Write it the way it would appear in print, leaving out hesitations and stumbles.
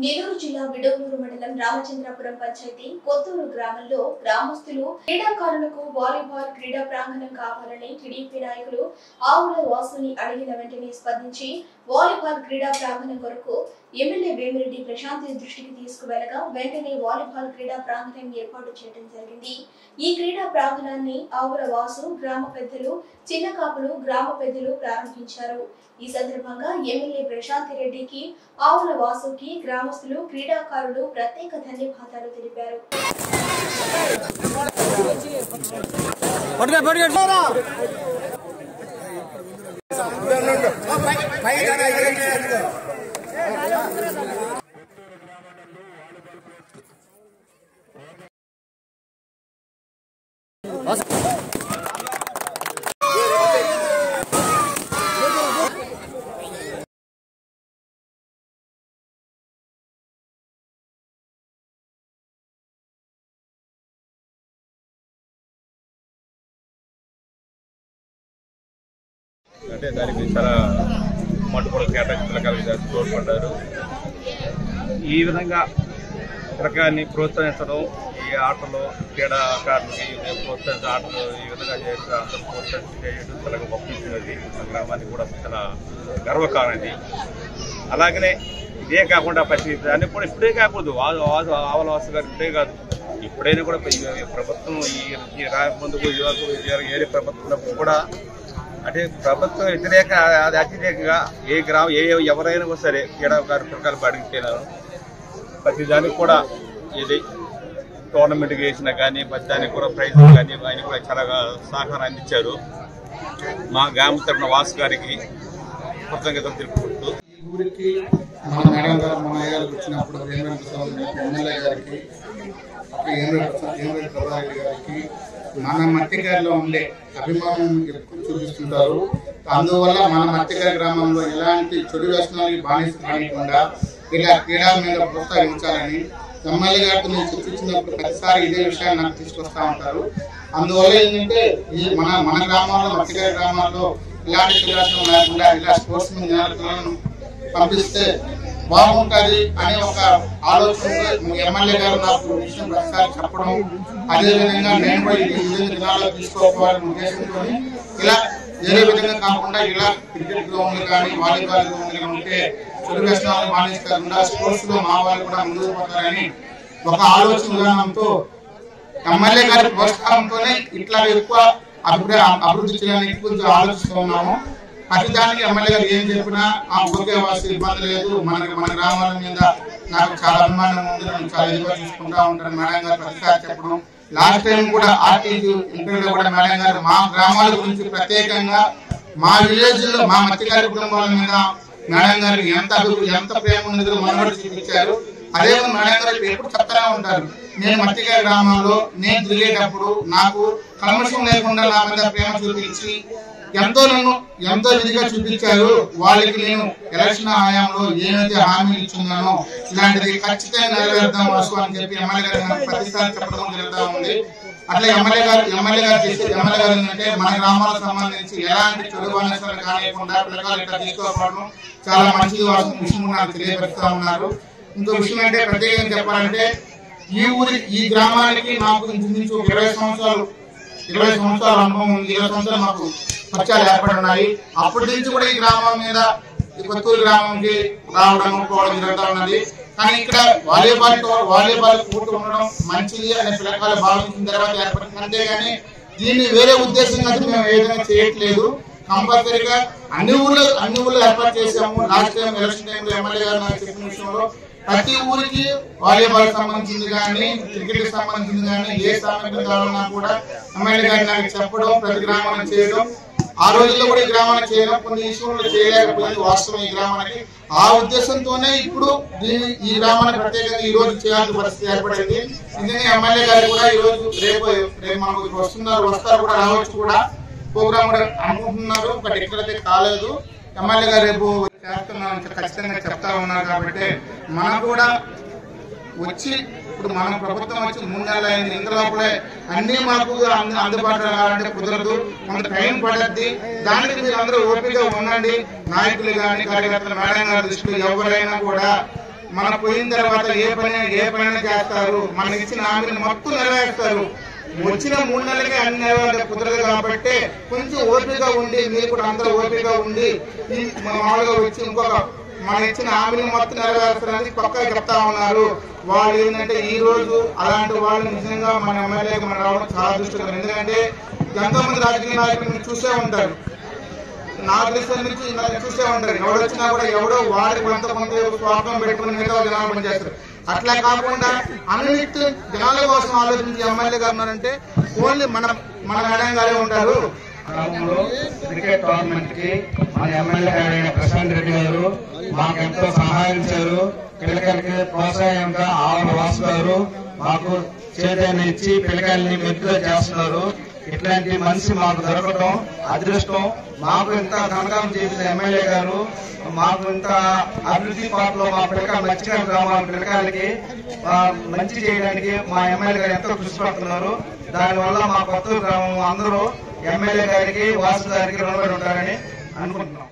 నెల్లూరు జిల్లా విడవలూరు మండలం రామచంద్రపురం పంచాయతీ కొత్తూరు గ్రామంలో గ్రామస్తులు క్రీడాకారులకు వాలీబాల్ క్రీడా ప్రాంగణం కావాలని టీడీపీ నాయకులు ఆవుల వాసుని అడిగిన వెంటనే స్పందించి వాలీబాల్ క్రీడా ప్రాంగణం కొరకు ఎమ్మెల్యే వేమిరెడ్డి ప్రశాంతి దృష్టికి తీసుకువెళ్లగా వెంటనే వాలీబాల్ క్రీడా ప్రాంగణం ఏర్పాటు చేయడం జరిగింది। ఈ క్రీడా ప్రాంగణాన్ని ఆవుల వాసు గ్రామ పెద్దలు చిన్నకాపులు గ్రామ పెద్దలు ప్రారంభించారు। ఈ సందర్భంగా ఎమ్మెల్యే ప్రశాంతి రెడ్డికి ఆవుల వాసుకి గ్రామస్తులు క్రీడాకారులు ప్రత్యేక ధన్యవాదాలు తెలిపారు। అంటే దానికి చాలా మట్టుబడి కేటాయించగలిగే తోడ్పడ్డారు। ఈ విధంగా క్రీడకాన్ని ప్రోత్సహించడం, ఈ ఆటలో క్రీడాకారులకి ప్రోత్సహించే ఆటలు ఈ విధంగా చేసి అందరూ ప్రోత్సహించి చేయడం చాలా గొప్ప విషయం। అది గ్రామానికి కూడా చాలా గర్వకారణది। అలాగనే ఇదే కాకుండా ప్రతి దాన్ని కూడా ఇప్పుడే కాకూడదు, ఆవుల వాసు గారు ఇప్పుడే కాదు, ఇప్పుడైనా కూడా ప్రభుత్వం ఈ ముందుకు ఏరే ప్రభుత్వం కూడా అంటే ప్రభుత్వం వ్యతిరేక అతిరేకంగా ఎవరైనా సరే క్రీడాకారులు అడిగిపోయినారు। ప్రతి దానికి కూడా ఇది టోర్నమెంట్కి వేసినా కానీ ప్రతి దానికి కూడా ప్రైజులు కానీ ఆయన కూడా చాలా సహకారం అందించారు। మా గ్రామ తరపున వాసు గారికి కృతజ్ఞతలు తెలుపుకుంటూ ఈ ఊరికి మన మేడం గారు మన అయ్యాలకు వచ్చినప్పుడు ఎమ్మెల్యే గారికి ప్రధాని గారికి మన మట్టిగారిలో ఉండే అభిమానం ఎక్కువ చూపిస్తుంటారు। అందువల్ల మన మట్టిగారి గ్రామంలో ఎలాంటి చెడు వ్యసనాలకి బానిస కాకుండా ఇలా క్రీడల మీద ప్రోత్సహించాలని ఎమ్మెల్యే గారితో నేను చర్చించినప్పుడు ప్రతిసారి ఇదే విషయాన్ని నాకు తీసుకొస్తా ఉంటారు। అందువల్ల ఏంటంటే ఈ మన గ్రామాల్లో మట్టిగారి గ్రామాల్లో ఇలాంటి చెడు వ్యసనం లేకుండా ఇలా స్పోర్ట్స్ పిల్లలను పంపిస్తే బాగుంటది అనే ఒక ఆలోచనతో ఎమ్మెల్యే గారు నాకు విషయం ప్రతిసారి చెప్పడం, అదేవిధంగా నేను కూడా ఈ జిల్లాలో తీసుకోవాలనే ఉద్దేశంతో ఇలా వేరే విధంగా కాకుండా ఇలా క్రికెట్ గ్రౌండ్లు కానీ వాలీబాల్ గ్రౌండ్లు ఉంటే చెడు వ్యసనాలు మానేస్తాకుండా స్పోర్ట్స్ లో మా వాళ్ళు కూడా ముందుకు పోతారని ఒక ఆలోచన విధానంతో ఎమ్మెల్యే గారి ప్రోత్సాహంతోనే ఇట్లా ఎక్కువ అభివృద్ధి చేయడానికి కొంచెం ఆలోచిస్తూ ఉన్నాము। ప్రతిదానికి ఎమ్మెల్యే గారు ఏం చెప్పినా ఆ ఊరికే వాసి ఇబ్బంది లేదు, మన గ్రామాల మీద నాకు చాలా అభిమానం ఉంది, నేను చాలా ఇదిగా చూసుకుంటా ఉంటాను మేడం గారు ప్రతిసారి చెప్పడం। లాస్ట్ టైం కూడా ఆర్టీసీ ఇంటర్వ్యూలో కూడా మేడం గారు మా గ్రామాల గురించి ప్రత్యేకంగా మా విలేజ్ లో మా మత్స్యకారి కుటుంబాల మీద మేడం గారు ఎంత ప్రేమ ఉన్నదో మనవడు చూపించారు। అదే మేడం గారు ఎప్పుడు చెప్తానే ఉంటారు, నేను మత్స్యకారి గ్రామంలో నేను తిరిగేటప్పుడు నాకు కల్మషం లేకుండా నా మీద ప్రేమ చూపించి ఎంతో విధిగా చూపించారు। వాళ్ళకి నేను ఎలక్షన్ హయాంలో ఏమైతే హామీలు ఇచ్చున్నానో ఇలాంటిది ఖచ్చితంగా నెరవేర్దాం వాసు అని చెప్పి ఎమ్మెల్యే గారు ప్రతిసారి చెప్పడం జరుగుతూ ఉంది। అట్లా ఎమ్మెల్యే గారు ఏంటంటే మన గ్రామాలకు సంబంధించి ఎలాంటి చెడు బానిసలు కానివ్వకుండా పిల్లలు ఇట్లా తీసుకోవడం చాలా మంచిది వాసు విషయం నాకు తెలియపరుస్తూ ఉన్నారు। ఇంకో విషయం అంటే ప్రత్యేకంగా చెప్పాలంటే ఈ గ్రామానికి నాకు ఇంచుమించు 20 సంవత్సరాల అనుభవం ఉంది। 20 సంవత్సరాలు మాకు పరిచయాలు ఏర్పడున్నాయి। అప్పటి నుంచి కూడా ఈ గ్రామం మీద ఈ కొత్తూరు గ్రామంకి రావడం పోవడం జరుగుతూ ఉన్నది। కానీ ఇక్కడ వాలీబాల్ కోర్టు ఉండడం మంచిది అనే పిల్లకాయలు భావించిన తర్వాత ఏర్పడింది, అంతేగాని దీన్ని వేరే ఉద్దేశంగా మేము ఏ విధంగా చేయట్లేదు। కంపల్సరీగా అన్ని ఊళ్ళో ఏర్పాటు చేసాము। లాస్ట్ టైం ఎలక్షన్ టైంలో ఎమ్మెల్యే గారు నాకు చెప్పిన విషయంలో ప్రతి ఊరికి వాలీబాల్ సంబంధించింది కానీ క్రికెట్ సంబంధించింది కానీ ఏ సామర్థ్యం కావాలన్నా కూడా ఎమ్మెల్యే గారు నాకు చెప్పడం, ప్రతి గ్రామాన్ని చేయడం, ఆ రోజుల్లో కూడా ఈ గ్రామానికి చేయడం కొన్ని విషయంలో చేయలేకపోయింది వాస్తవం ఈ గ్రామానికి। ఆ ఉద్దేశంతోనే ఇప్పుడు ఈ గ్రామానికి ప్రత్యేకంగా ఈ రోజు చేయాల్సిన పరిస్థితి ఏర్పడింది। నిజంగా ఎమ్మెల్యే గారు కూడా ఈ రోజు రేపు మనకు వస్తారు కూడా రావచ్చు కూడా ప్రోగ్రామ్ కూడా అనుకుంటున్నారు, బట్ ఎక్కడైతే కాలేదు। ఎమ్మెల్యే గారు రేపు చేస్తున్నామని ఖచ్చితంగా చెప్తా ఉన్నారు కాబట్టి మనకు కూడా వచ్చి ఇప్పుడు మన ప్రభుత్వం వచ్చి 3 నెలలు అయింది, ఇంతలోపలే అన్ని మాకు అందుబాటులో రావాలంటే కుదరదు, కొంత టైం పడద్ది। దానికి మీరు అందరూ ఓపికగా ఉండండి। నాయకులు కానీ కార్యకర్తలు మేడం గారి దృష్టిలో ఎవరైనా కూడా మన పోయిన తర్వాత ఏ పని చేస్తారు, మన ఇచ్చిన హామీని మొత్తం నెరవేరుస్తారు. వచ్చిన 3 నెలలకే అన్ని నెరవేర్చ కుదరదు కాబట్టి కొంచెం ఓపికగా ఉండి, మీరు కూడా అందరూ ఓపికగా ఉండి ఈ మామూలుగా వచ్చి ఇంకొక మన ఇచ్చిన హామీని మొత్తం నెరవేరుస్తారని పక్కా చెప్తా ఉన్నారు. వాళ్ళు ఏంటంటే ఈ రోజు అలాంటి వాళ్ళు నిజంగా మన ఎమ్మెల్యేకి మనం రావడం చాలా అదృష్టకరం. ఎందుకంటే ఎంతో మంది రాజకీయ నాయకులు చూసే ఉంటారు, నాకు తెలిసిన నుంచి చూసే ఉంటారు. ఎవరు వచ్చినా కూడా ఎవడో వాడి కొంత స్వార్థం పెట్టుకుని మిగతా జనాలు పనిచేస్తారు. అట్లా కాకుండా అన్నిటి జనాల కోసం ఆలోచించి ఎమ్మెల్యే గారు ఉన్నారంటే ఓన్లీ మన మేడం గారే ఉంటారు. క్రికెట్ టోర్నమెంట్ కి మన ఎమ్మెల్యే గారైన ప్రశాంత్ రెడ్డి గారు మాకు ఎంతో సహాయించారు. పిల్లకాయలకి ప్రోత్సాహంగా ఆవుల వాసు గారు మాకు చైతన్యం ఇచ్చి పిల్లకాయల్ని మెట్టుగా చేస్తున్నారు. ఇట్లాంటి మనిషి మాకు దొరకటం అదృష్టం. మాకు ఇంత ఘనకారం చేసిన ఎమ్మెల్యే గారు మాకు ఇంత అభివృద్ధి పాటలో మా పిల్లకాయలు మత్స్యకార గ్రామాల పిల్లకాయలకి మంచి చేయడానికి మా ఎమ్మెల్యే గారు ఎంతో కృషి పడుతున్నారు. దానివల్ల మా కొత్త గ్రామం అందరూ ఎమ్మెల్యే గారికి వాసు గారికి రుణపడి ఉంటారని అనుకుంటున్నాం.